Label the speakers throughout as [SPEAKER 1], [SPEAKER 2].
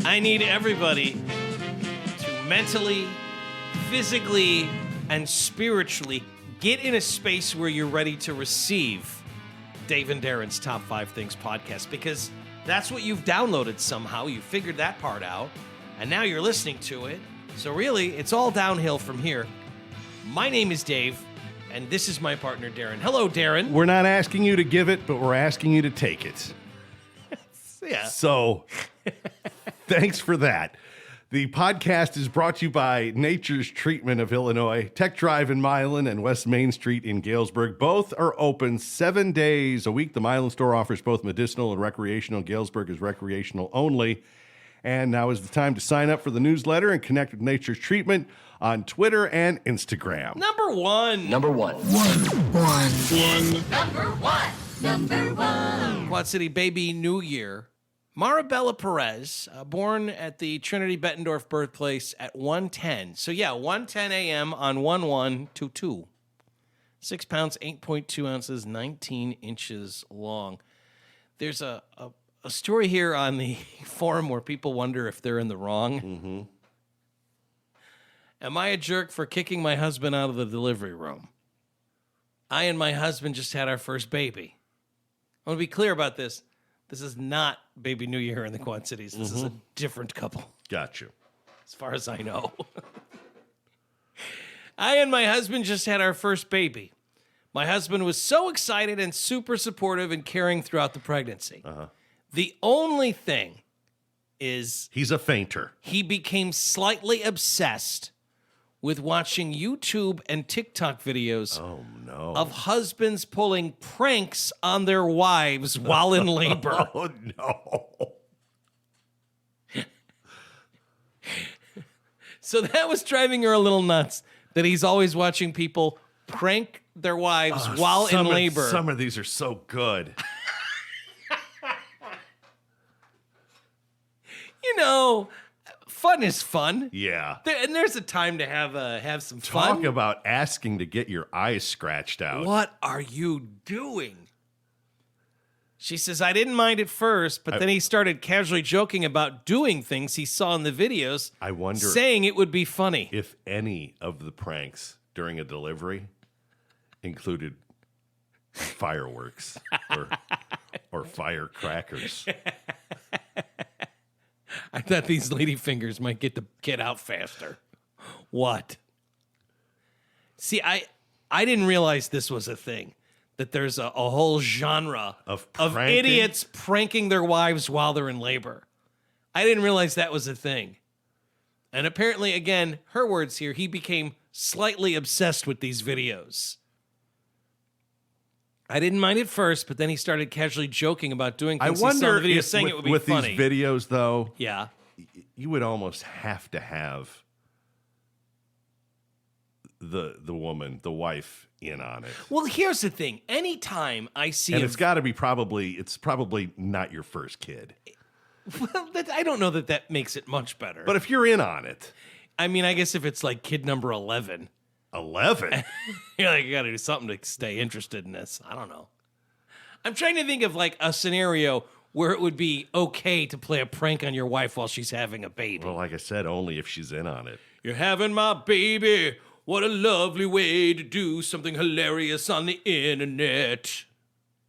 [SPEAKER 1] I need everybody to mentally, physically, and spiritually get in a space where you're ready to receive Dave and Darren's Top 5 Things podcast, because that's what you've downloaded somehow. You figured that part out, and now you're listening to it. So really, it's all downhill from here. My name is Dave, and this is my partner, Darren. Hello, Darren.
[SPEAKER 2] We're not asking you to give it, but we're asking you to take it.
[SPEAKER 1] Yeah.
[SPEAKER 2] So, thanks for that. The podcast is brought to you by Nature's Treatment of Illinois, Tech Drive in Milan, and West Main Street in Galesburg. Both are open 7 days a week. The Milan store offers both medicinal and recreational. Galesburg is recreational only. And now is the time to sign up for the newsletter and connect with Nature's Treatment on Twitter and Instagram.
[SPEAKER 1] Number one.
[SPEAKER 3] Number one.
[SPEAKER 1] Quad City Baby New Year. Maribella Perez, born at the Trinity Bettendorf birthplace at 1:10. So yeah, 1:10 a.m. on 1/1/22. 6 pounds, 8.2 ounces, 19 inches long. There's a story here on the forum where people wonder if they're in the wrong.
[SPEAKER 2] Mm-hmm.
[SPEAKER 1] Am I a jerk for kicking my husband out of the delivery room? I and my husband just had our first baby. I want to be clear about this. This is not Baby New Year in the Quad Cities. This is a different couple,
[SPEAKER 2] Gotcha.
[SPEAKER 1] as far as I know. I and my husband just had our first baby. My husband was so excited and super supportive and caring throughout the pregnancy. The only thing is
[SPEAKER 2] He's a fainter.
[SPEAKER 1] he became slightly obsessed with watching YouTube and TikTok videos
[SPEAKER 2] Oh, no.
[SPEAKER 1] of husbands pulling pranks on their wives while in labor.
[SPEAKER 2] Oh, no.
[SPEAKER 1] So that was driving her a little nuts, that he's always watching people prank their wives while in labor.
[SPEAKER 2] Some of these are so good.
[SPEAKER 1] You know, fun is fun.
[SPEAKER 2] Yeah.
[SPEAKER 1] And there's a time to have some fun.
[SPEAKER 2] Talk about asking to get your eyes scratched out.
[SPEAKER 1] What are you doing? She says, I didn't mind at first, but then he started casually joking about doing things he saw in the videos,
[SPEAKER 2] I wonder
[SPEAKER 1] saying it would be funny.
[SPEAKER 2] if any of the pranks during a delivery included fireworks or firecrackers.
[SPEAKER 1] I thought these lady fingers might get the kid out faster. What? See, I didn't realize this was a thing. That there's a whole genre
[SPEAKER 2] Of
[SPEAKER 1] of
[SPEAKER 2] pranking?
[SPEAKER 1] idiots pranking their wives while they're in labor. I didn't realize that was a thing. And apparently, again, her words here, he became slightly obsessed with these videos. I didn't mind at first, but then he started casually joking about doing
[SPEAKER 2] I
[SPEAKER 1] things he saw in
[SPEAKER 2] wonder
[SPEAKER 1] the video,
[SPEAKER 2] if
[SPEAKER 1] saying it would be
[SPEAKER 2] with
[SPEAKER 1] funny.
[SPEAKER 2] these videos, though,
[SPEAKER 1] Yeah.
[SPEAKER 2] you would almost have to have the woman, the wife, in on it.
[SPEAKER 1] Well, here's the thing. Anytime I see
[SPEAKER 2] And
[SPEAKER 1] a
[SPEAKER 2] it's got to be it's probably not your first kid.
[SPEAKER 1] well, I don't know that makes it much better.
[SPEAKER 2] But if you're in on it,
[SPEAKER 1] I mean, I guess if it's like kid number 11,
[SPEAKER 2] 11.
[SPEAKER 1] you're like, you got to do something to stay interested in this. I don't know. I'm trying to think of like a scenario where it would be okay to play a prank on your wife while she's having a baby.
[SPEAKER 2] Well, like I said, only if she's in on it.
[SPEAKER 1] You're having my baby. What a lovely way to do something hilarious on the internet.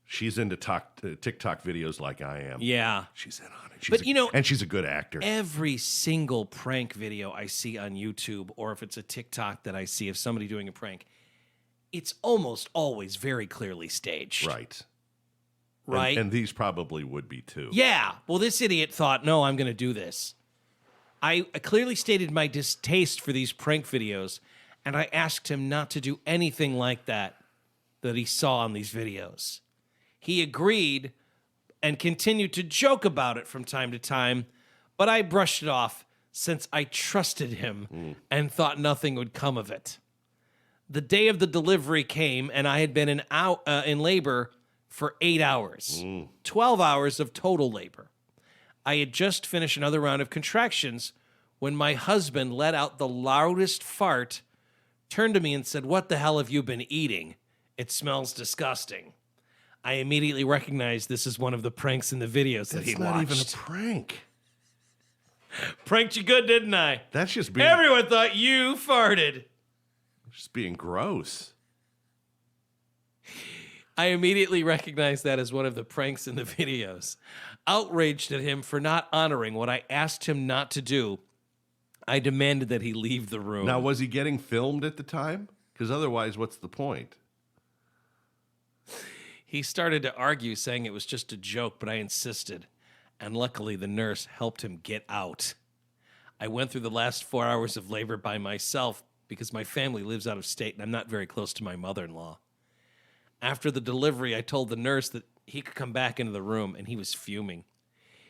[SPEAKER 2] She's into TikTok videos like I am.
[SPEAKER 1] Yeah.
[SPEAKER 2] She's in on it.
[SPEAKER 1] But, you know,
[SPEAKER 2] and she's a good actor.
[SPEAKER 1] Every single prank video I see on YouTube, or if it's a TikTok that I see of somebody doing a prank, it's almost always very clearly staged.
[SPEAKER 2] Right.
[SPEAKER 1] Right?
[SPEAKER 2] And these probably would be too.
[SPEAKER 1] Yeah. Well, this idiot thought, no, I'm going to do this. I clearly stated my distaste for these prank videos, and I asked him not to do anything like that he saw on these videos. He agreed and continued to joke about it from time to time, but I brushed it off since I trusted him and thought nothing would come of it. The day of the delivery came, and I had been in labor for 8 hours, 12 hours of total labor. I had just finished another round of contractions when my husband let out the loudest fart, turned to me and said, "What the hell have you been eating? It smells disgusting." I immediately recognized this as one of the pranks in the videos that he
[SPEAKER 2] It's not
[SPEAKER 1] watched.
[SPEAKER 2] even a prank.
[SPEAKER 1] Pranked you good, didn't I?
[SPEAKER 2] That's just being
[SPEAKER 1] Everyone thought you farted.
[SPEAKER 2] gross.
[SPEAKER 1] I immediately recognized that as one of the pranks in the videos. Outraged at him for not honoring what I asked him not to do, I demanded that he leave the room.
[SPEAKER 2] Now, was he getting filmed at the time? Because otherwise, what's the point?
[SPEAKER 1] He started to argue, saying it was just a joke, but I insisted. And luckily, the nurse helped him get out. I went through the last 4 hours of labor by myself because my family lives out of state and I'm not very close to my mother-in-law. After the delivery, I told the nurse that he could come back into the room, and he was fuming.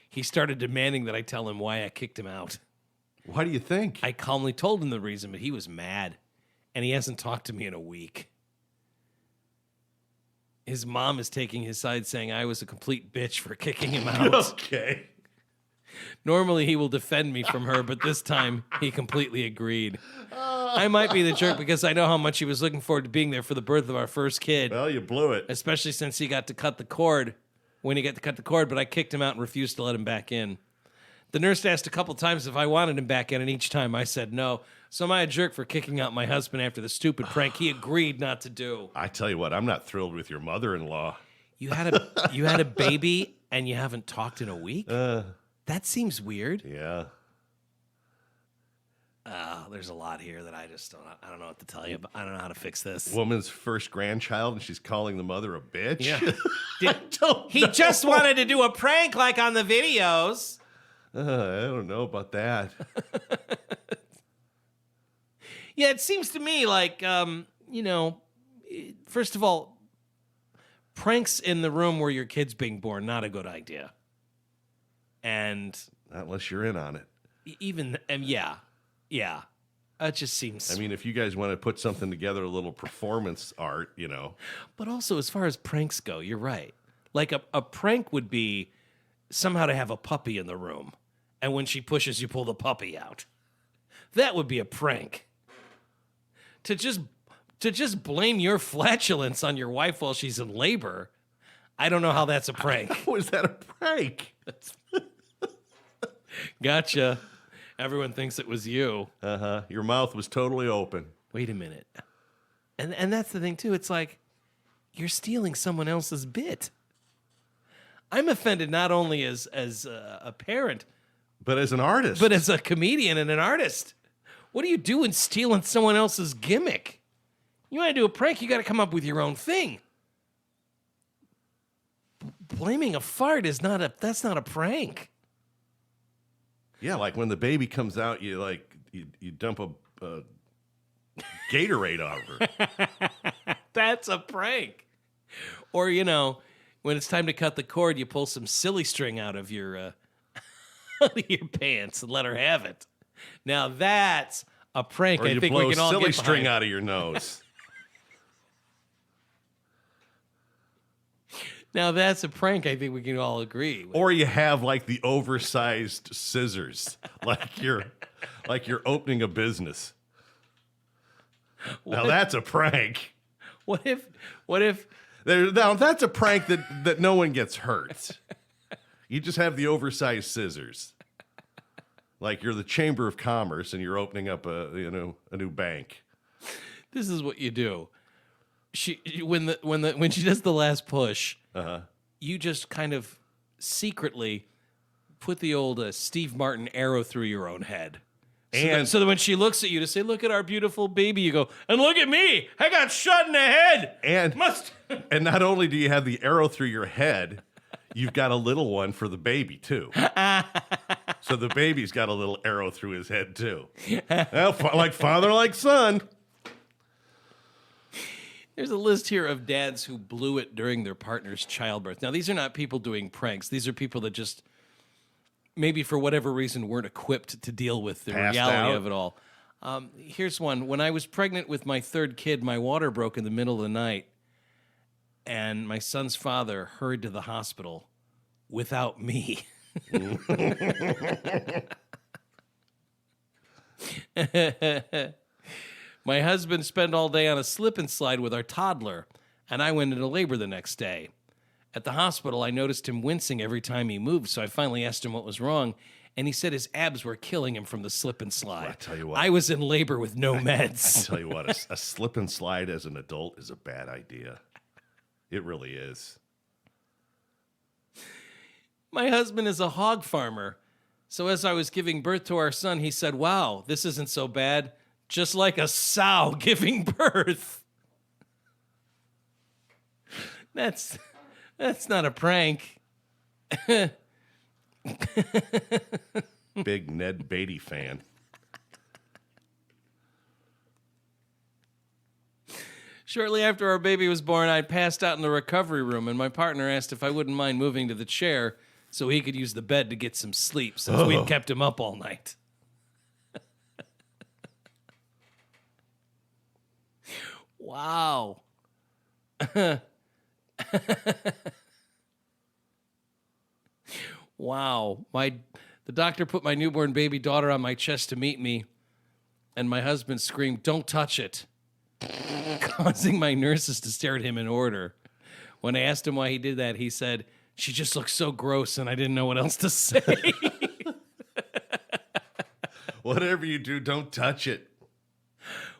[SPEAKER 1] He started demanding that I tell him why I kicked him out.
[SPEAKER 2] Why do you think?
[SPEAKER 1] I calmly told him the reason, but he was mad, and he hasn't talked to me in a week. His mom is taking his side, saying I was a complete bitch for kicking him out.
[SPEAKER 2] Okay.
[SPEAKER 1] Normally, he will defend me from her, but this time, he completely agreed. I might be the jerk because I know how much he was looking forward to being there for the birth of our first kid.
[SPEAKER 2] Well, you blew it.
[SPEAKER 1] Especially since he got to cut the cord when he got to cut the cord, but I kicked him out and refused to let him back in. The nurse asked a couple times if I wanted him back in, and each time I said no. So am I a jerk for kicking out my husband after the stupid prank he agreed not to do?
[SPEAKER 2] I tell you what, I'm not thrilled with your mother-in-law.
[SPEAKER 1] You had a baby and you haven't talked in a week? That seems weird.
[SPEAKER 2] Yeah.
[SPEAKER 1] There's a lot here that I don't know what to tell you, but I don't know how to fix this.
[SPEAKER 2] Woman's first grandchild, and she's calling the mother a bitch?
[SPEAKER 1] Yeah. He just wanted to do a prank like on the videos.
[SPEAKER 2] I don't know about that.
[SPEAKER 1] Yeah, it seems to me like, first of all, pranks in the room where your kid's being born, not a good idea. And
[SPEAKER 2] Not unless you're in on it.
[SPEAKER 1] yeah. It just seems...
[SPEAKER 2] I mean, if you guys want to put something together, a little performance art,
[SPEAKER 1] But also, as far as pranks go, you're right. Like, a prank would be somehow to have a puppy in the room, and when she pushes, you pull the puppy out. That would be a prank. To just blame your flatulence on your wife while she's in labor, I don't know how that's a prank.
[SPEAKER 2] How is that a prank?
[SPEAKER 1] Gotcha. Everyone thinks it was you.
[SPEAKER 2] Uh-huh. Your mouth was totally open.
[SPEAKER 1] Wait a minute. And that's the thing, too. It's like, you're stealing someone else's bit. I'm offended not only as a parent,
[SPEAKER 2] but as an artist.
[SPEAKER 1] but as a comedian and an artist. What are you doing stealing someone else's gimmick? You want to do a prank, you got to come up with your own thing. Blaming a fart that's not a prank.
[SPEAKER 2] Yeah, like when the baby comes out, you dump a Gatorade on her.
[SPEAKER 1] That's a prank. Or, when it's time to cut the cord, you pull some silly string out of your pants and let her have it. Now that's a prank.
[SPEAKER 2] Or
[SPEAKER 1] I
[SPEAKER 2] you
[SPEAKER 1] think
[SPEAKER 2] blow
[SPEAKER 1] we can all
[SPEAKER 2] silly
[SPEAKER 1] get
[SPEAKER 2] string
[SPEAKER 1] behind.
[SPEAKER 2] out of your nose.
[SPEAKER 1] Now that's a prank. I think we can all agree with.
[SPEAKER 2] Or you have like the oversized scissors, like you're opening a business. Now that's a prank.
[SPEAKER 1] What if
[SPEAKER 2] Now that's a prank that no one gets hurt. You just have the oversized scissors, like you're the Chamber of Commerce and you're opening up a new bank.
[SPEAKER 1] this is what you do? When she does the last push, you just kind of secretly put the old Steve Martin arrow through your own head. So that when she looks at you to say, "Look at our beautiful baby," you go, "And look at me! I got shot in the head."
[SPEAKER 2] And not only do you have the arrow through your head, you've got a little one for the baby too. So the baby's got a little arrow through his head too. Well, like father, like son.
[SPEAKER 1] There's a list here of dads who blew it during their partner's childbirth. Now, these are not people doing pranks. These are people that just, maybe for whatever reason, weren't equipped to deal with the
[SPEAKER 2] Passed
[SPEAKER 1] reality
[SPEAKER 2] out.
[SPEAKER 1] of it all. Here's one. When I was pregnant with my third kid, my water broke in the middle of the night, and my son's father hurried to the hospital without me. My husband spent all day on a slip and slide with our toddler, and I went into labor the next day. At the hospital, I noticed him wincing every time he moved, so I finally asked him what was wrong, and he said his abs were killing him from the slip and slide.
[SPEAKER 2] I tell you what.
[SPEAKER 1] I was in labor with no meds.
[SPEAKER 2] I tell you what, a slip and slide as an adult is a bad idea. It really is.
[SPEAKER 1] My husband is a hog farmer. So as I was giving birth to our son, he said, "Wow, this isn't so bad. Just like a sow giving birth." That's not a prank.
[SPEAKER 2] Big Ned Beatty fan.
[SPEAKER 1] Shortly after our baby was born, I passed out in the recovery room, and my partner asked if I wouldn't mind moving to the chair so he could use the bed to get some sleep since we'd kept him up all night. Wow. Wow. The doctor put my newborn baby daughter on my chest to meet me, and my husband screamed, "Don't touch it," causing my nurses to stare at him in order. When I asked him why he did that, he said, "She just looks so gross," and I didn't know what else to say.
[SPEAKER 2] Whatever you do, don't touch it.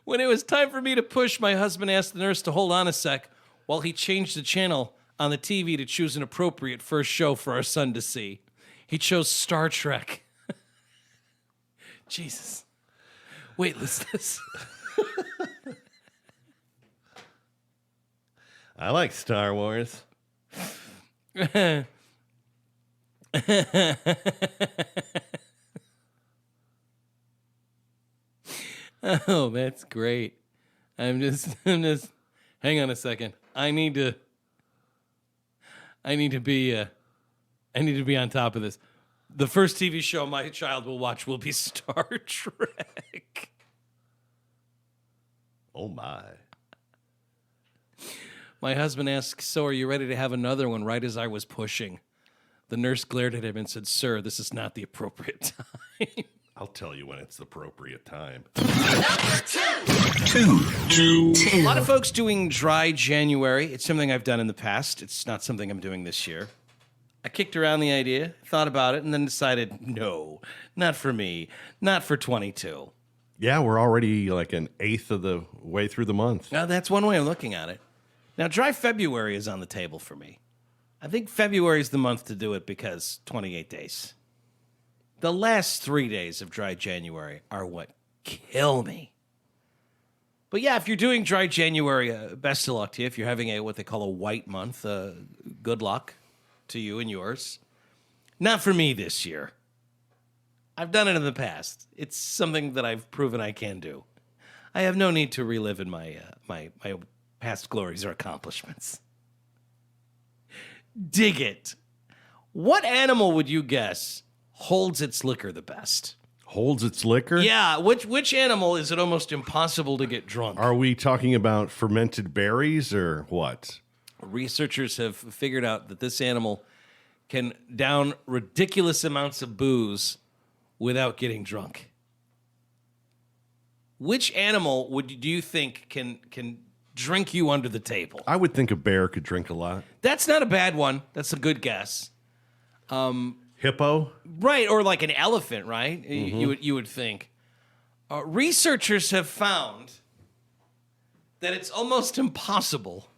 [SPEAKER 1] When it was time for me to push, my husband asked the nurse to hold on a sec while he changed the channel on the TV to choose an appropriate first show for our son to see. He chose Star Trek. Jesus. Wait, this.
[SPEAKER 2] I like Star Wars.
[SPEAKER 1] Oh, that's great. I'm just hang on a second. I need to be on top of this. The first TV show my child will watch will be Star Trek.
[SPEAKER 2] Oh my.
[SPEAKER 1] My husband asked, "So are you ready to have another one?" right as I was pushing. The nurse glared at him and said, "Sir, this is not the appropriate time."
[SPEAKER 2] I'll tell you when it's the appropriate time.
[SPEAKER 3] Two.
[SPEAKER 1] A lot of folks doing dry January. It's something I've done in the past. It's not something I'm doing this year. I kicked around the idea, thought about it, and then decided, no, not for me, not for 22.
[SPEAKER 2] Yeah, we're already like an eighth of the way through the month.
[SPEAKER 1] Now, that's one way of looking at it. Now, dry February is on the table for me. I think February is the month to do it because 28 days. The last 3 days of dry January are what kill me. But yeah, if you're doing dry January, best of luck to you. If you're having what they call a white month, good luck to you and yours. Not for me this year. I've done it in the past. It's something that I've proven I can do. I have no need to relive in my past glories or accomplishments. Dig it. What animal would you guess holds its liquor the best?
[SPEAKER 2] Holds its liquor?
[SPEAKER 1] Yeah, which animal is it almost impossible to get drunk?
[SPEAKER 2] Are we talking about fermented berries or what?
[SPEAKER 1] Researchers have figured out that this animal can down ridiculous amounts of booze without getting drunk. Which animal do you think can drink you under the table?
[SPEAKER 2] I would think a bear could drink a lot.
[SPEAKER 1] That's not a bad one. That's a good guess.
[SPEAKER 2] Hippo?
[SPEAKER 1] Right, or like an elephant, right? Mm-hmm. You would think. Researchers have found that it's almost impossible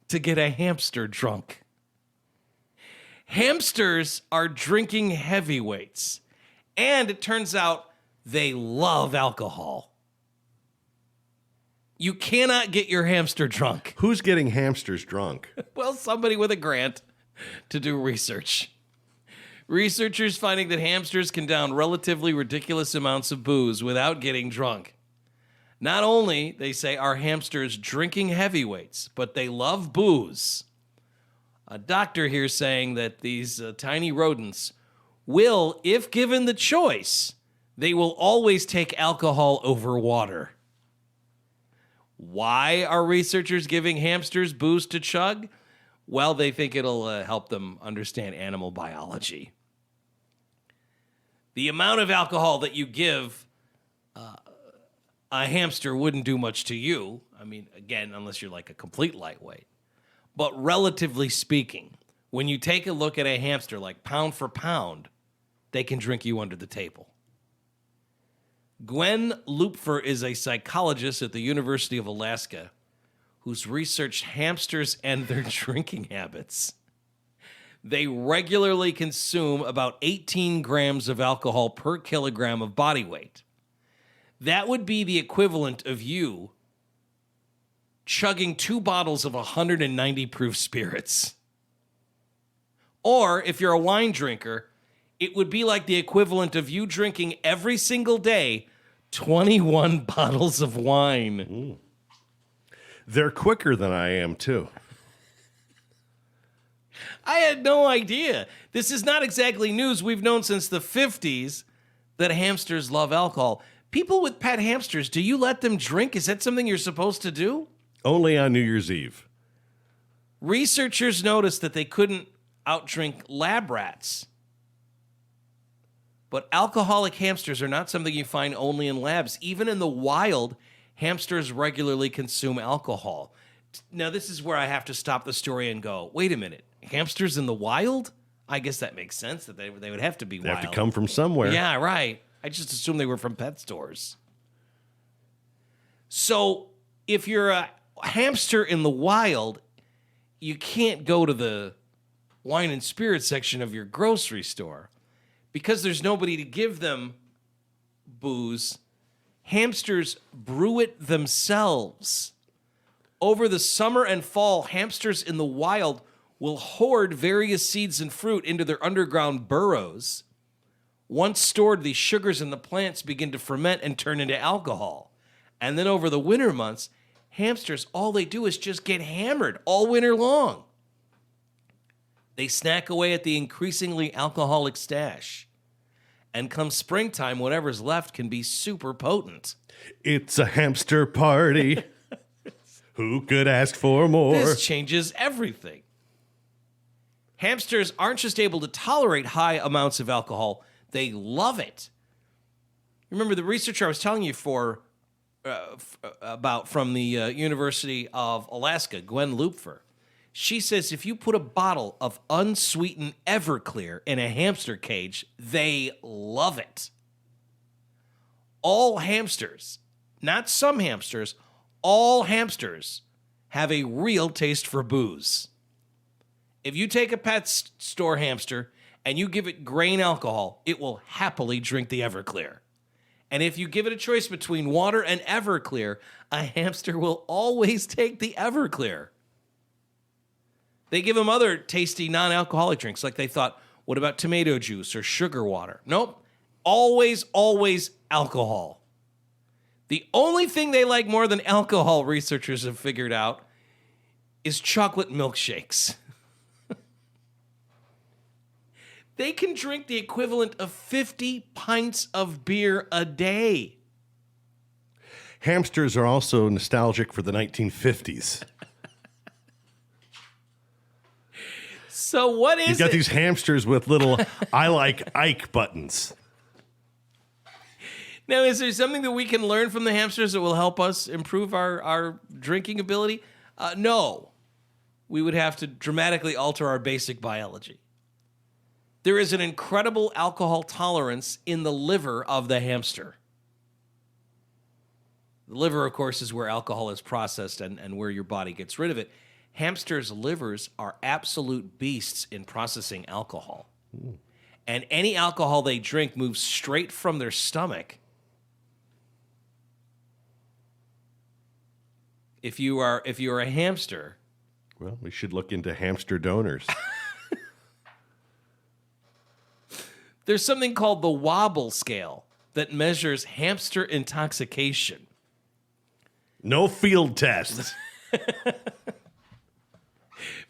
[SPEAKER 1] to get a hamster drunk. Hamsters are drinking heavyweights, and it turns out they love alcohol. You cannot get your hamster drunk.
[SPEAKER 2] Who's getting hamsters drunk?
[SPEAKER 1] Well, somebody with a grant to do research. Researchers finding that hamsters can down relatively ridiculous amounts of booze without getting drunk. Not only, they say, are hamsters drinking heavyweights, but they love booze. A doctor here saying that these tiny rodents will, if given the choice, they will always take alcohol over water. Why are researchers giving hamsters booze to chug? Well, they think it'll help them understand animal biology. The amount of alcohol that you give a hamster wouldn't do much to you. I mean, again, unless you're like a complete lightweight. But relatively speaking, when you take a look at a hamster, like pound for pound, they can drink you under the table. Gwen Lupfer is a psychologist at the University of Alaska who's researched hamsters and their drinking habits. They regularly consume about 18 grams of alcohol per kilogram of body weight. That would be the equivalent of you chugging 2 bottles of 190 proof spirits. Or if you're a wine drinker, it would be like the equivalent of you drinking every single day 21 bottles of wine.
[SPEAKER 2] They're quicker than I am, too.
[SPEAKER 1] I had no idea. This is not exactly news. We've known since the 50s that hamsters love alcohol. People with pet hamsters, do you let them drink? Is that something you're supposed to do?
[SPEAKER 2] Only on New Year's Eve.
[SPEAKER 1] Researchers noticed that they couldn't outdrink lab rats. But alcoholic hamsters are not something you find only in labs. Even in the wild, hamsters regularly consume alcohol. Now, this is where I have to stop the story and go, wait a minute. Hamsters in the wild? I guess that makes sense that they would have to be wild.
[SPEAKER 2] They have to come from somewhere.
[SPEAKER 1] Yeah, right. I just assumed they were from pet stores. So if you're a hamster in the wild, you can't go to the wine and spirit section of your grocery store. Because there's nobody to give them booze, hamsters brew it themselves. Over the summer and fall, hamsters in the wild will hoard various seeds and fruit into their underground burrows. Once stored, these sugars in the plants begin to ferment and turn into alcohol. And then over the winter months, hamsters, all they do is just get hammered all winter long. They snack away at the increasingly alcoholic stash. And come springtime, whatever's left can be super potent.
[SPEAKER 2] It's a hamster party. Who could ask for more?
[SPEAKER 1] This changes everything. Hamsters aren't just able to tolerate high amounts of alcohol, they love it. Remember the researcher I was telling you about from the University of Alaska, Gwen Lupfer. She says if you put a bottle of unsweetened Everclear in a hamster cage, they love it. All hamsters, not some hamsters, all hamsters have a real taste for booze. If you take a pet store hamster and you give it grain alcohol, it will happily drink the Everclear. And if you give it a choice between water and Everclear, a hamster will always take the Everclear. They give them other tasty non-alcoholic drinks, like they thought, what about tomato juice or sugar water? Nope. Always, always alcohol. The only thing they like more than alcohol, researchers have figured out, is chocolate milkshakes. They can drink the equivalent of 50 pints of beer a day.
[SPEAKER 2] Hamsters are also nostalgic for the 1950s.
[SPEAKER 1] So what is it?
[SPEAKER 2] You've got these hamsters with little I like Ike buttons.
[SPEAKER 1] Now, is there something that we can learn from the hamsters that will help us improve our drinking ability? No. We would have to dramatically alter our basic biology. There is an incredible alcohol tolerance in the liver of the hamster. The liver, of course, is where alcohol is processed and where your body gets rid of it. Hamsters' livers are absolute beasts in processing alcohol. And any alcohol they drink moves straight from their stomach. If you are a hamster,
[SPEAKER 2] well, we should look into hamster donors.
[SPEAKER 1] there's something called the Wobble Scale that measures hamster intoxication.
[SPEAKER 2] No field tests.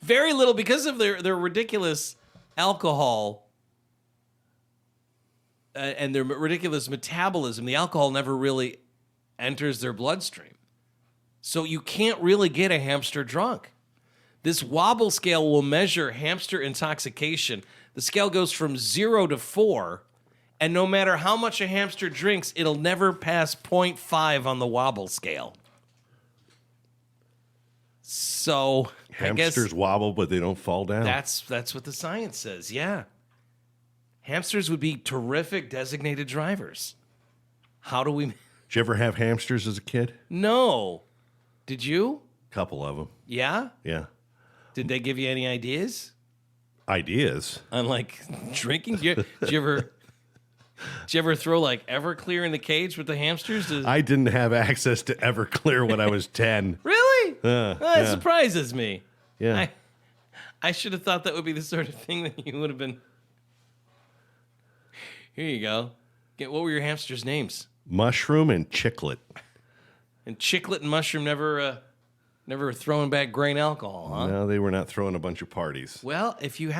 [SPEAKER 1] Very little because of their ridiculous alcohol and their ridiculous metabolism. The alcohol never really enters their bloodstream. So you can't really get a hamster drunk. This Wobble Scale will measure hamster intoxication. The scale goes from 0 to 4, and no matter how much a hamster drinks, it'll never pass 0.5 on the Wobble Scale. So
[SPEAKER 2] Hamsters wobble, but they don't fall down.
[SPEAKER 1] That's what the science says, yeah. Hamsters would be terrific designated drivers. How do we...
[SPEAKER 2] Did you ever have hamsters as a kid?
[SPEAKER 1] No. Did you?
[SPEAKER 2] Couple of them.
[SPEAKER 1] Yeah?
[SPEAKER 2] Yeah.
[SPEAKER 1] Did they give you any ideas?
[SPEAKER 2] Ideas?
[SPEAKER 1] On, like, drinking? Did you ever throw, like, Everclear in the cage with the hamsters?
[SPEAKER 2] I didn't have access to Everclear when I was 10.
[SPEAKER 1] Really? That
[SPEAKER 2] yeah.
[SPEAKER 1] surprises me.
[SPEAKER 2] Yeah.
[SPEAKER 1] I should have thought that would be the sort of thing that you would have been... Here you go. What were your hamsters' names?
[SPEAKER 2] Mushroom and Chiclet.
[SPEAKER 1] And Chiclet and Mushroom never throwing back grain alcohol, huh?
[SPEAKER 2] No, they were not throwing a bunch of parties.
[SPEAKER 1] Well, if you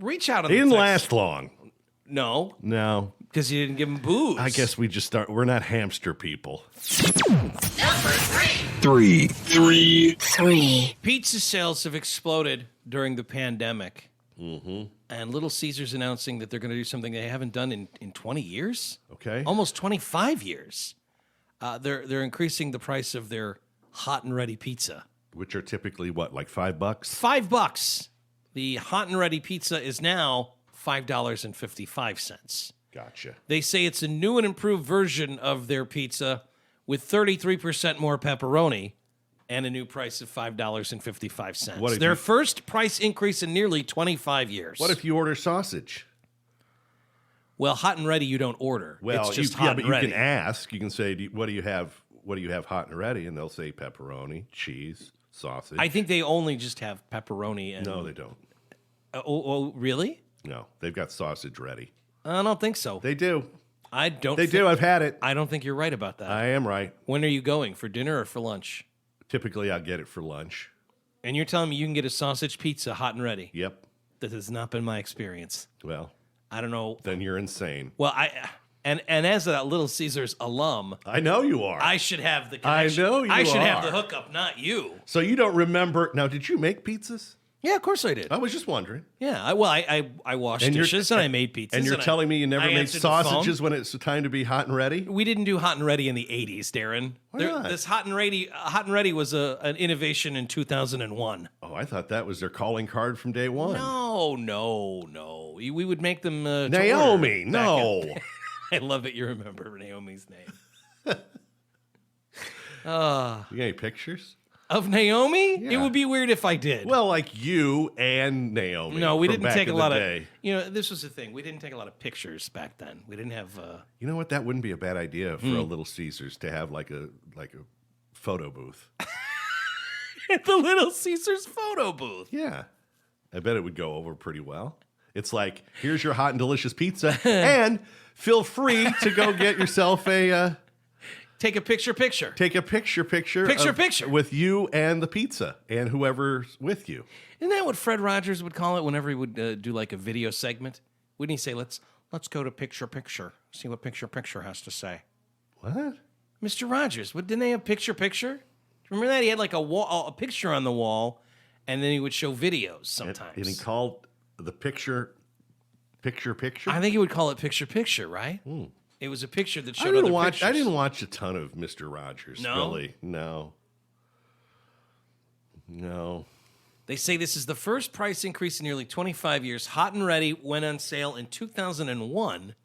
[SPEAKER 1] reach out.
[SPEAKER 2] They didn't last long.
[SPEAKER 1] No,
[SPEAKER 2] because
[SPEAKER 1] you didn't give them booze.
[SPEAKER 2] I guess we just start. We're not hamster people.
[SPEAKER 3] Number three. Three.
[SPEAKER 1] Pizza sales have exploded during the pandemic. Mm-hmm. And Little Caesars announcing that they're going to do something they haven't done in 20 years.
[SPEAKER 2] Okay.
[SPEAKER 1] Almost 25 years. They're increasing the price of their hot and ready pizza.
[SPEAKER 2] Which are typically what, like $5?
[SPEAKER 1] $5. The hot and ready pizza is now $5.55.
[SPEAKER 2] Gotcha.
[SPEAKER 1] They say it's a new and improved version of their pizza with 33% more pepperoni and a new price of $5.55. Their first price increase in nearly 25 years.
[SPEAKER 2] What if you order sausage?
[SPEAKER 1] Well, hot and ready you don't order.
[SPEAKER 2] Well,
[SPEAKER 1] it's just hot
[SPEAKER 2] but
[SPEAKER 1] and ready.
[SPEAKER 2] You can ask. You can say, "What do you have? What do you have hot and ready?" And they'll say pepperoni, cheese, sausage.
[SPEAKER 1] I think they only just have pepperoni and...
[SPEAKER 2] No, they don't.
[SPEAKER 1] Oh, really?
[SPEAKER 2] No, they've got sausage ready.
[SPEAKER 1] I don't think so.
[SPEAKER 2] They do.
[SPEAKER 1] I don't.
[SPEAKER 2] They do. I've had it.
[SPEAKER 1] I don't think you're right about that.
[SPEAKER 2] I am right.
[SPEAKER 1] When are you going? For dinner or for lunch?
[SPEAKER 2] Typically, I'll get it for lunch.
[SPEAKER 1] And you're telling me you can get a sausage pizza hot and ready?
[SPEAKER 2] Yep.
[SPEAKER 1] That has not been my experience.
[SPEAKER 2] Well,
[SPEAKER 1] I don't know.
[SPEAKER 2] Then you're insane.
[SPEAKER 1] Well, and as a Little Caesars alum,
[SPEAKER 2] I know you are.
[SPEAKER 1] I should have the connection.
[SPEAKER 2] I know you
[SPEAKER 1] I should
[SPEAKER 2] are.
[SPEAKER 1] have the hookup, not you.
[SPEAKER 2] So you don't remember? Now, did you make pizzas?
[SPEAKER 1] Yeah, of course I did.
[SPEAKER 2] I was just wondering.
[SPEAKER 1] Yeah, I washed dishes and I made pizzas.
[SPEAKER 2] And you're telling me you never made
[SPEAKER 1] answered the phone.
[SPEAKER 2] sausages when it's time to be hot and ready?
[SPEAKER 1] We didn't do hot and ready in the 80s, Darren.
[SPEAKER 2] Why not?
[SPEAKER 1] This hot and ready was an innovation in 2001.
[SPEAKER 2] Oh, I thought that was their calling card from day one.
[SPEAKER 1] No. We would make them to
[SPEAKER 2] Naomi,
[SPEAKER 1] order
[SPEAKER 2] no.
[SPEAKER 1] I love that you remember Naomi's name.
[SPEAKER 2] You got any pictures?
[SPEAKER 1] Of Naomi?
[SPEAKER 2] Yeah.
[SPEAKER 1] It would be weird if I did.
[SPEAKER 2] Well, like you and Naomi.
[SPEAKER 1] No, we
[SPEAKER 2] from
[SPEAKER 1] didn't
[SPEAKER 2] back
[SPEAKER 1] take a
[SPEAKER 2] in
[SPEAKER 1] lot
[SPEAKER 2] the
[SPEAKER 1] of.
[SPEAKER 2] day.
[SPEAKER 1] This was the thing. We didn't take a lot of pictures back then. We didn't have.
[SPEAKER 2] You know what? That wouldn't be a bad idea for a Little Caesars to have like a photo booth.
[SPEAKER 1] The Little Caesars photo booth.
[SPEAKER 2] Yeah, I bet it would go over pretty well. It's like, here's your hot and delicious pizza, and feel free to go get yourself a.
[SPEAKER 1] Take a picture.
[SPEAKER 2] Take a picture.
[SPEAKER 1] Picture.
[SPEAKER 2] With you and the pizza and whoever's with you.
[SPEAKER 1] Isn't that what Fred Rogers would call it whenever he would do like a video segment? Wouldn't he say, let's go to picture, see what picture has to say?
[SPEAKER 2] What?
[SPEAKER 1] Mr. Rogers, didn't they have picture? Remember that? He had like a picture on the wall, and then he would show videos sometimes.
[SPEAKER 2] And he called the picture.
[SPEAKER 1] I think he would call it picture, right? It was a picture that showed pictures.
[SPEAKER 2] I didn't watch a ton of Mr. Rogers.
[SPEAKER 1] No?
[SPEAKER 2] Really. No.
[SPEAKER 1] They say this is the first price increase in nearly 25 years. Hot and Ready went on sale in 2001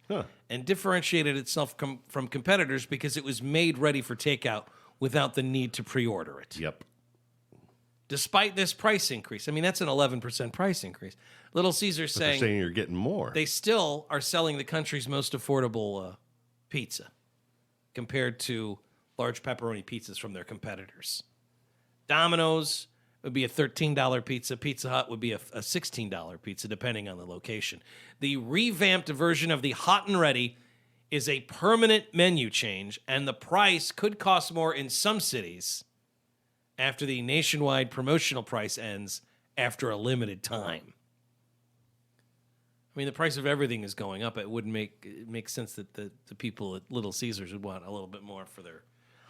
[SPEAKER 1] and differentiated itself from competitors because it was made ready for takeout without the need to pre-order it.
[SPEAKER 2] Yep.
[SPEAKER 1] Despite this price increase, I mean, that's an 11% price increase. Little Caesars
[SPEAKER 2] They're saying you're getting more.
[SPEAKER 1] they still are selling the country's most affordable pizza compared to large pepperoni pizzas from their competitors. Domino's would be a $13 pizza. Pizza Hut would be a $16 pizza, depending on the location. The revamped version of the Hot and Ready is a permanent menu change, and the price could cost more in some cities after the nationwide promotional price ends after a limited time. I mean, the price of everything is going up. It wouldn't make sense that the people at Little Caesars would want a little bit more for their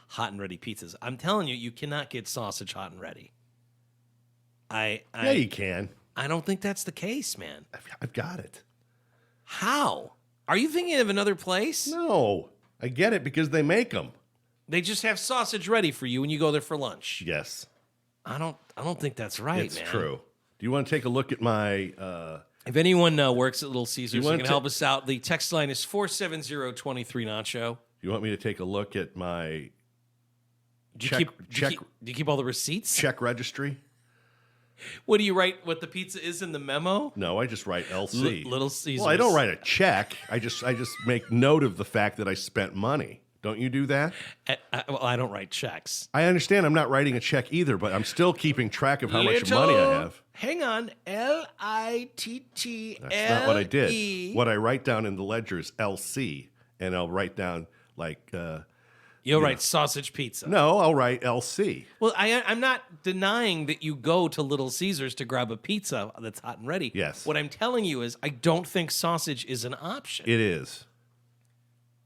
[SPEAKER 1] hot and ready pizzas. I'm telling you, you cannot get sausage hot and ready.
[SPEAKER 2] Yeah, you can.
[SPEAKER 1] I don't think that's the case, man.
[SPEAKER 2] I've got it.
[SPEAKER 1] How? Are you thinking of another place?
[SPEAKER 2] No, I get it because they make them.
[SPEAKER 1] They just have sausage ready for you when you go there for lunch.
[SPEAKER 2] Yes.
[SPEAKER 1] I don't think that's right,
[SPEAKER 2] It's
[SPEAKER 1] man.
[SPEAKER 2] true. Do you want to take a look at my
[SPEAKER 1] If anyone works at Little Caesars
[SPEAKER 2] You
[SPEAKER 1] and
[SPEAKER 2] want
[SPEAKER 1] can help us out, the text line is 470-23-Nacho.
[SPEAKER 2] You want me to take a look at my
[SPEAKER 1] Do
[SPEAKER 2] check
[SPEAKER 1] you keep all the receipts?
[SPEAKER 2] check registry?
[SPEAKER 1] What do you write? What the pizza is in the memo?
[SPEAKER 2] No, I just write LC.
[SPEAKER 1] Little Caesars.
[SPEAKER 2] Well, I don't write a check. I just make note of the fact that I spent money. Don't you do that?
[SPEAKER 1] I don't write checks.
[SPEAKER 2] I understand I'm not writing a check either, but I'm still keeping track of how much money I have.
[SPEAKER 1] Hang on. Litttle.
[SPEAKER 2] That's not what I did. What I write down in the ledger is LC, and I'll write down like...
[SPEAKER 1] You'll write sausage pizza.
[SPEAKER 2] No, I'll write LC.
[SPEAKER 1] Well, I'm not denying that you go to Little Caesars to grab a pizza that's hot and ready.
[SPEAKER 2] Yes.
[SPEAKER 1] What I'm telling you is I don't think sausage is an option.
[SPEAKER 2] It is.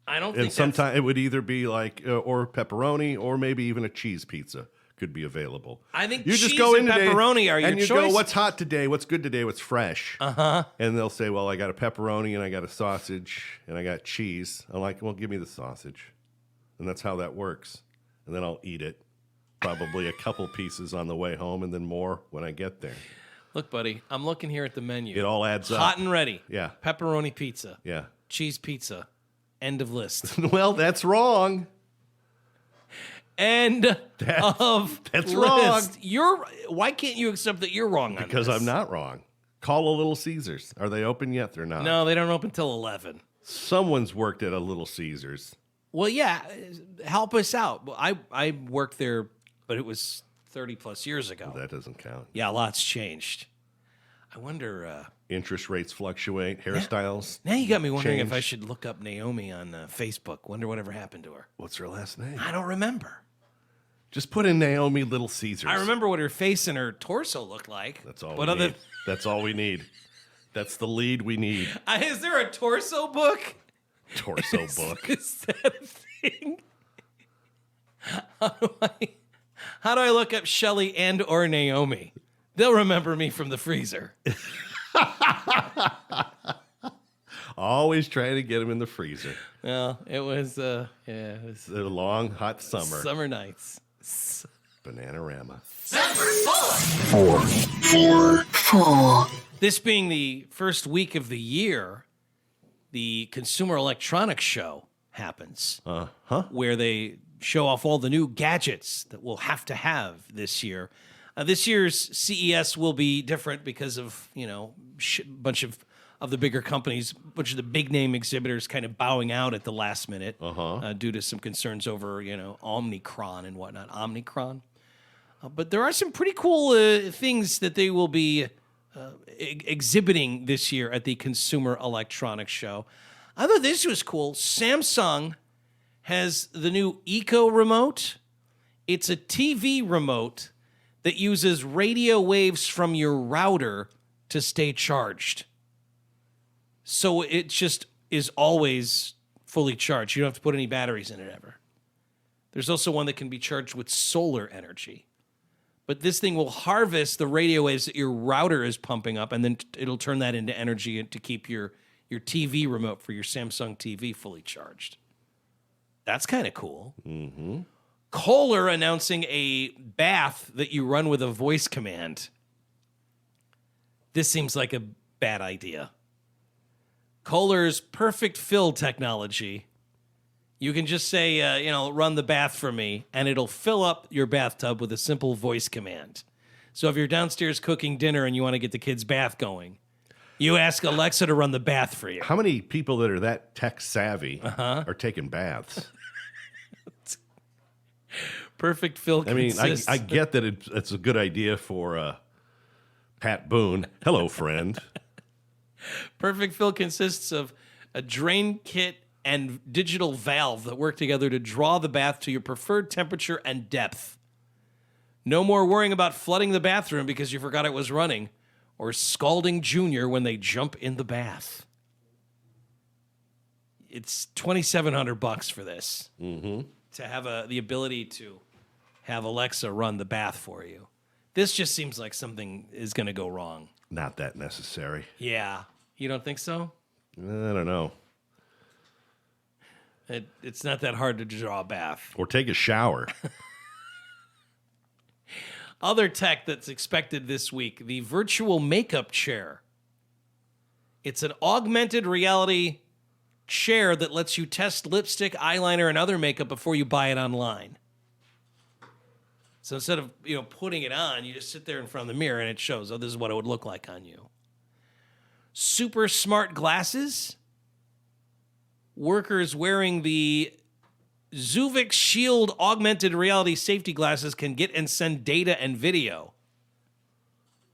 [SPEAKER 1] I don't
[SPEAKER 2] And
[SPEAKER 1] think
[SPEAKER 2] sometimes it would either be like, or pepperoni, or maybe even a cheese pizza could be available.
[SPEAKER 1] I think
[SPEAKER 2] you
[SPEAKER 1] cheese
[SPEAKER 2] just go in
[SPEAKER 1] and
[SPEAKER 2] today,
[SPEAKER 1] pepperoni are your
[SPEAKER 2] and you
[SPEAKER 1] choice.
[SPEAKER 2] go, what's hot today? What's good today? What's fresh?
[SPEAKER 1] Uh-huh.
[SPEAKER 2] And they'll say, well, I got a pepperoni, and I got a sausage, and I got cheese. I'm like, well, give me the sausage. And that's how that works. And then I'll eat it. Probably a couple pieces on the way home, and then more when I get there.
[SPEAKER 1] Look, buddy, I'm looking here at the menu.
[SPEAKER 2] It all adds up.
[SPEAKER 1] Hot and ready.
[SPEAKER 2] Yeah.
[SPEAKER 1] Pepperoni pizza.
[SPEAKER 2] Yeah.
[SPEAKER 1] Cheese pizza. End of list.
[SPEAKER 2] Well, that's wrong.
[SPEAKER 1] End of
[SPEAKER 2] that's
[SPEAKER 1] list.
[SPEAKER 2] wrong.
[SPEAKER 1] Why can't you accept that you're wrong on
[SPEAKER 2] Because
[SPEAKER 1] this?
[SPEAKER 2] I'm not wrong. Call a Little Caesars. Are they open yet? They're not.
[SPEAKER 1] No, they don't open till 11.
[SPEAKER 2] Someone's worked at a Little Caesars.
[SPEAKER 1] Well, yeah, help us out. Well, I worked there, but it was 30 plus years ago.
[SPEAKER 2] That doesn't count.
[SPEAKER 1] Yeah, a lot's changed. I wonder.
[SPEAKER 2] Interest rates fluctuate. Hairstyles.
[SPEAKER 1] Now you got me wondering
[SPEAKER 2] change.
[SPEAKER 1] if I should look up Naomi on Facebook. Wonder whatever happened to her.
[SPEAKER 2] What's her last name?
[SPEAKER 1] I don't remember.
[SPEAKER 2] Just put in Naomi Little Caesars.
[SPEAKER 1] I remember what her face and her torso looked like.
[SPEAKER 2] That's all
[SPEAKER 1] but
[SPEAKER 2] we need. That's all we need. That's the lead we need.
[SPEAKER 1] Is there a torso book?
[SPEAKER 2] Torso book.
[SPEAKER 1] Is that a thing? How do I look up Shelly and or Naomi? They'll remember me from the freezer.
[SPEAKER 2] Always trying to get them in the freezer.
[SPEAKER 1] Well, it was it was
[SPEAKER 2] The long, hot summer.
[SPEAKER 1] summer nights.
[SPEAKER 2] Bananarama.
[SPEAKER 3] Four.
[SPEAKER 1] This being the first week of the year, the Consumer Electronics Show happens. Where they show off all the new gadgets that we'll have to have this year. This year's CES will be different because of, bunch of the bigger companies, bunch of the big name exhibitors kind of bowing out at the last minute due to some concerns over, Omicron and whatnot. Omicron. But there are some pretty cool things that they will be exhibiting this year at the Consumer Electronics Show. I thought this was cool. Samsung has the new Eco Remote. It's a TV remote that uses radio waves from your router to stay charged. So it just is always fully charged. You don't have to put any batteries in it ever. There's also one that can be charged with solar energy. But this thing will harvest the radio waves that your router is pumping up, and then it'll turn that into energy to keep your TV remote for your Samsung TV fully charged. That's kind of cool. Mm-hmm. Kohler announcing a bath that you run with a voice command. This seems like a bad idea. Kohler's perfect fill technology. You can just say, run the bath for me, and it'll fill up your bathtub with a simple voice command. So if you're downstairs cooking dinner and you want to get the kids' bath going, you ask Alexa to run the bath for you.
[SPEAKER 2] How many people that are that tech savvy are taking baths?
[SPEAKER 1] Perfect fill consists...
[SPEAKER 2] I get that it's a good idea for Pat Boone. Hello, friend.
[SPEAKER 1] Perfect fill consists of a drain kit and digital valve that work together to draw the bath to your preferred temperature and depth. No more worrying about flooding the bathroom because you forgot it was running, or scalding Junior when they jump in the bath. It's $2,700 for this. Mm-hmm. To have the ability to have Alexa run the bath for you. This just seems like something is going to go wrong.
[SPEAKER 2] Not that necessary.
[SPEAKER 1] Yeah. You don't think so?
[SPEAKER 2] I don't know.
[SPEAKER 1] It's not that hard to draw a bath.
[SPEAKER 2] Or take a shower.
[SPEAKER 1] Other tech that's expected this week, the virtual makeup chair. It's an augmented reality chair that lets you test lipstick, eyeliner, and other makeup before you buy it online. So instead of, putting it on, you just sit there in front of the mirror and it shows, this is what it would look like on you. Super smart glasses. Workers wearing the Zuvix Shield augmented reality safety glasses can get and send data and video.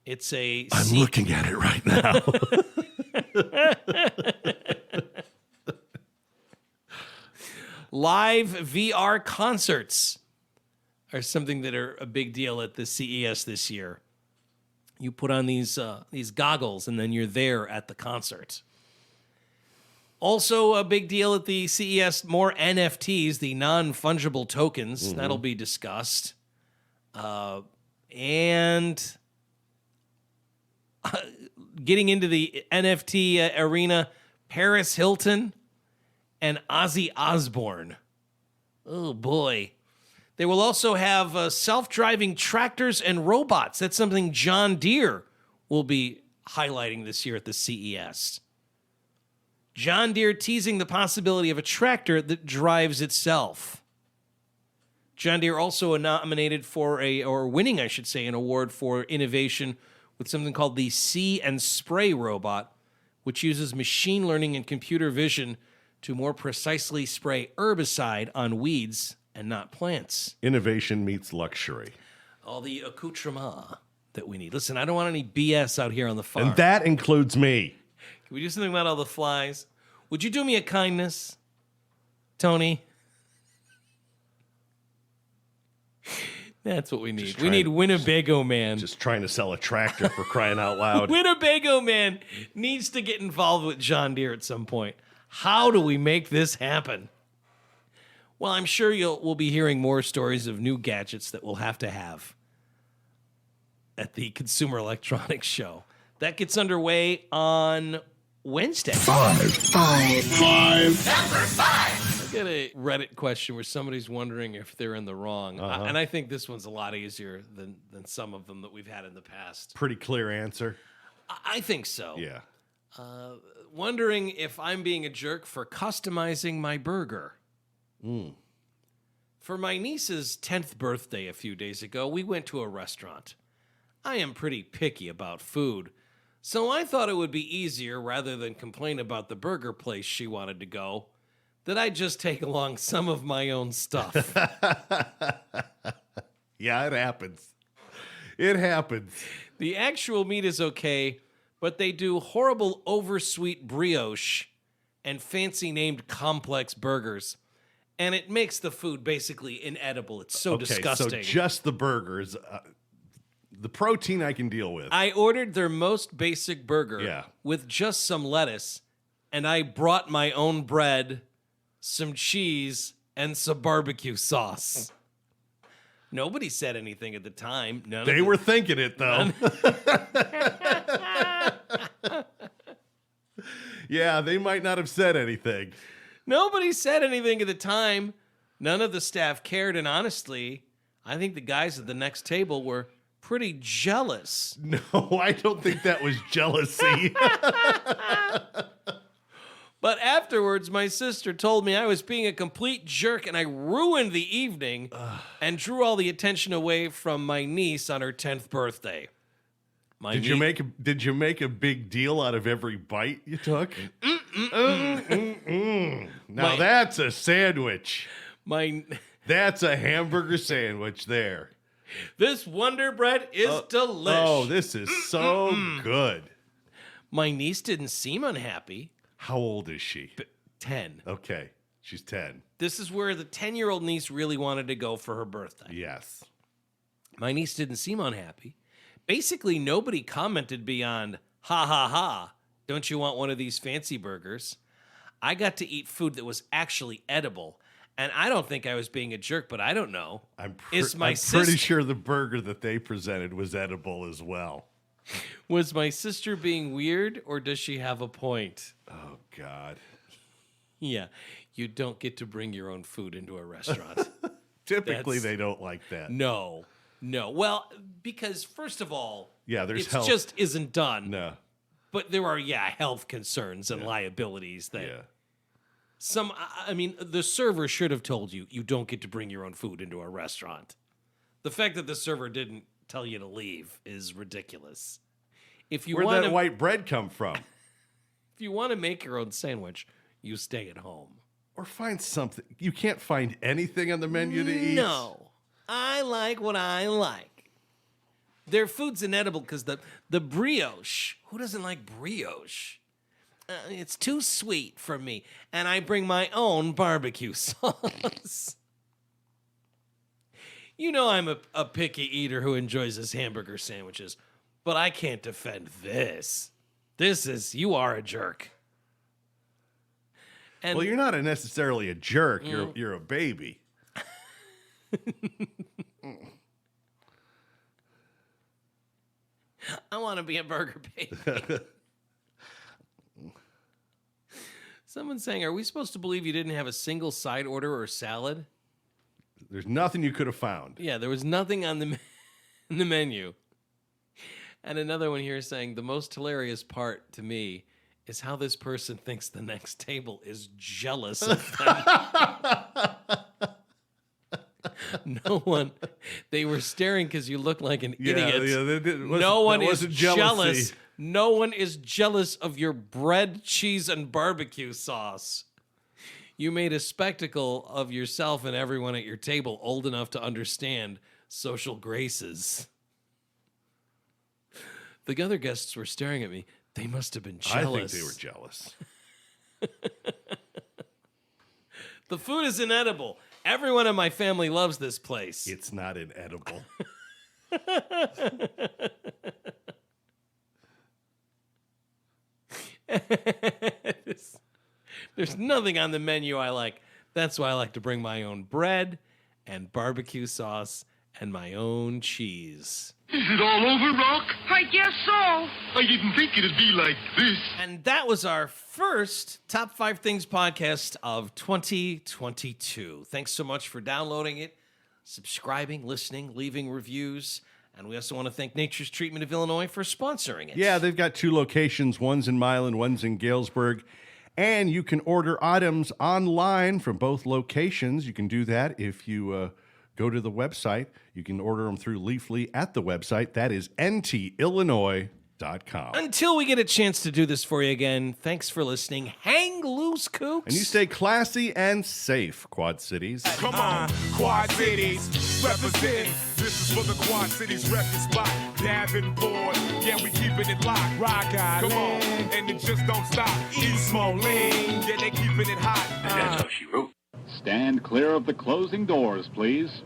[SPEAKER 1] It's
[SPEAKER 2] I'm looking at it right now.
[SPEAKER 1] Live VR concerts are something that are a big deal at the CES this year. You put on these goggles and then you're there at the concert. Also a big deal at the CES, more NFTs, the non-fungible tokens. Mm-hmm. That'll be discussed. And getting into the NFT arena, Paris Hilton and Ozzy Osbourne. Oh, boy. They will also have self-driving tractors and robots. That's something John Deere will be highlighting this year at the CES. John Deere teasing the possibility of a tractor that drives itself. John Deere also nominated for winning, I should say, an award for innovation with something called the See and Spray robot, which uses machine learning and computer vision to more precisely spray herbicide on weeds and not plants.
[SPEAKER 2] Innovation meets luxury.
[SPEAKER 1] All the accoutrement that we need. Listen, I don't want any BS out here on the farm.
[SPEAKER 2] And that includes me.
[SPEAKER 1] Can we do something about all the flies? Would you do me a kindness, Tony? That's what we need. We need Winnebago Man.
[SPEAKER 2] Just trying to sell a tractor for crying out loud.
[SPEAKER 1] Winnebago Man needs to get involved with John Deere at some point. How do we make this happen? Well, I'm sure we'll be hearing more stories of new gadgets that we'll have to have at the Consumer Electronics Show. That gets underway on Wednesday.
[SPEAKER 3] Five.
[SPEAKER 4] Number 5.
[SPEAKER 1] I got a Reddit question where somebody's wondering if they're in the wrong. And I think this one's a lot easier than some of them that we've had in the past.
[SPEAKER 2] Pretty clear answer.
[SPEAKER 1] I think so.
[SPEAKER 2] Yeah.
[SPEAKER 1] Wondering if I'm being a jerk for customizing my burger. For my niece's 10th birthday a few days ago, we went to a restaurant. I am pretty picky about food, so I thought it would be easier, rather than complain about the burger place she wanted to go, that I'd just take along some of my own stuff.
[SPEAKER 2] Yeah, it happens. It happens.
[SPEAKER 1] The actual meat is okay, but they do horrible oversweet brioche and fancy named complex burgers. And it makes the food basically inedible. It's so disgusting.
[SPEAKER 2] So just the burgers. The protein I can deal with.
[SPEAKER 1] I ordered their most basic burger with just some lettuce, and I brought my own bread, some cheese, and some barbecue sauce. Nobody said anything at the time.
[SPEAKER 2] They were thinking it, though. Yeah, they might not have said anything.
[SPEAKER 1] Nobody said anything at the time. None of the staff cared, and honestly, I think the guys at the next table were pretty jealous.
[SPEAKER 2] No, I don't think that was jealousy.
[SPEAKER 1] But afterwards, my sister told me I was being a complete jerk and I ruined the evening and drew all the attention away from my niece on her 10th birthday.
[SPEAKER 2] Did you make a big deal out of every bite you took? Now that's a sandwich. That's a hamburger sandwich there.
[SPEAKER 1] This Wonder Bread is delish.
[SPEAKER 2] Oh, this is so good.
[SPEAKER 1] My niece didn't seem unhappy.
[SPEAKER 2] How old is she?
[SPEAKER 1] 10.
[SPEAKER 2] Okay, she's 10.
[SPEAKER 1] This is where the 10-year-old niece really wanted to go for her birthday.
[SPEAKER 2] Yes.
[SPEAKER 1] My niece didn't seem unhappy. Basically, nobody commented beyond, ha, ha, ha, don't you want one of these fancy burgers? I got to eat food that was actually edible. And I don't think I was being a jerk, but I don't know.
[SPEAKER 2] I'm pretty sure the burger that they presented was edible as well.
[SPEAKER 1] Was my sister being weird, or does she have a point?
[SPEAKER 2] Oh, God.
[SPEAKER 1] Yeah, you don't get to bring your own food into a restaurant.
[SPEAKER 2] Typically, they don't like that.
[SPEAKER 1] No. Well, because first of all,
[SPEAKER 2] there's
[SPEAKER 1] just isn't done.
[SPEAKER 2] No.
[SPEAKER 1] But there are, health concerns and liabilities that the server should have told you don't get to bring your own food into a restaurant. The fact that the server didn't tell you to leave is ridiculous.
[SPEAKER 2] Where'd that white bread come from?
[SPEAKER 1] If you want to make your own sandwich, you stay at home.
[SPEAKER 2] Or find something. You can't find anything on the menu to eat?
[SPEAKER 1] No. I like what I like. Their food's inedible because the brioche, who doesn't like brioche? It's too sweet for me, and I bring my own barbecue sauce. You know I'm a picky eater who enjoys his hamburger sandwiches, but I can't defend this. You are a jerk. And
[SPEAKER 2] well, you're not necessarily a jerk. You're a baby.
[SPEAKER 1] I want to be a burger baby. Someone's saying, are we supposed to believe you didn't have a single side order or salad?
[SPEAKER 2] There's nothing you could have found.
[SPEAKER 1] Yeah, there was nothing on the menu. And another one here saying, the most hilarious part to me is how this person thinks the next table is jealous of them. No one. They were staring because you look like an idiot.
[SPEAKER 2] Yeah,
[SPEAKER 1] no one is
[SPEAKER 2] jealousy.
[SPEAKER 1] Jealous. No one is jealous of your bread, cheese, and barbecue sauce. You made a spectacle of yourself and everyone at your table old enough to understand social graces. The other guests were staring at me. They must have been jealous.
[SPEAKER 2] I think they were jealous.
[SPEAKER 1] The food is inedible. Everyone in my family loves this place.
[SPEAKER 2] It's not inedible.
[SPEAKER 1] There's nothing on the menu I like. That's why I like to bring my own bread and barbecue sauce and my own cheese.
[SPEAKER 4] Is it all over, Rock?
[SPEAKER 5] I guess so.
[SPEAKER 4] I didn't think it'd be like this.
[SPEAKER 1] And that was our first Top 5 Things podcast of 2022. Thanks so much for downloading it, subscribing, listening, leaving reviews. And we also want to thank Nature's Treatment of Illinois for sponsoring it.
[SPEAKER 2] Yeah, they've got 2 locations. One's in Milan, one's in Galesburg. And you can order items online from both locations. You can do that if you go to the website. You can order them through Leafly at the website. That is ntillinois.com.
[SPEAKER 1] Until we get a chance to do this for you again, thanks for listening. Hang loose, kooks.
[SPEAKER 2] And you stay classy and safe, Quad Cities.
[SPEAKER 6] Come on, Quad Cities, represent. This is for the Quad Cities record spot. Davenport, yeah, we keeping it locked. Rock Island, come on, and it just don't stop. East Moline, yeah, they keeping it hot.
[SPEAKER 7] Stand clear of the closing doors, please.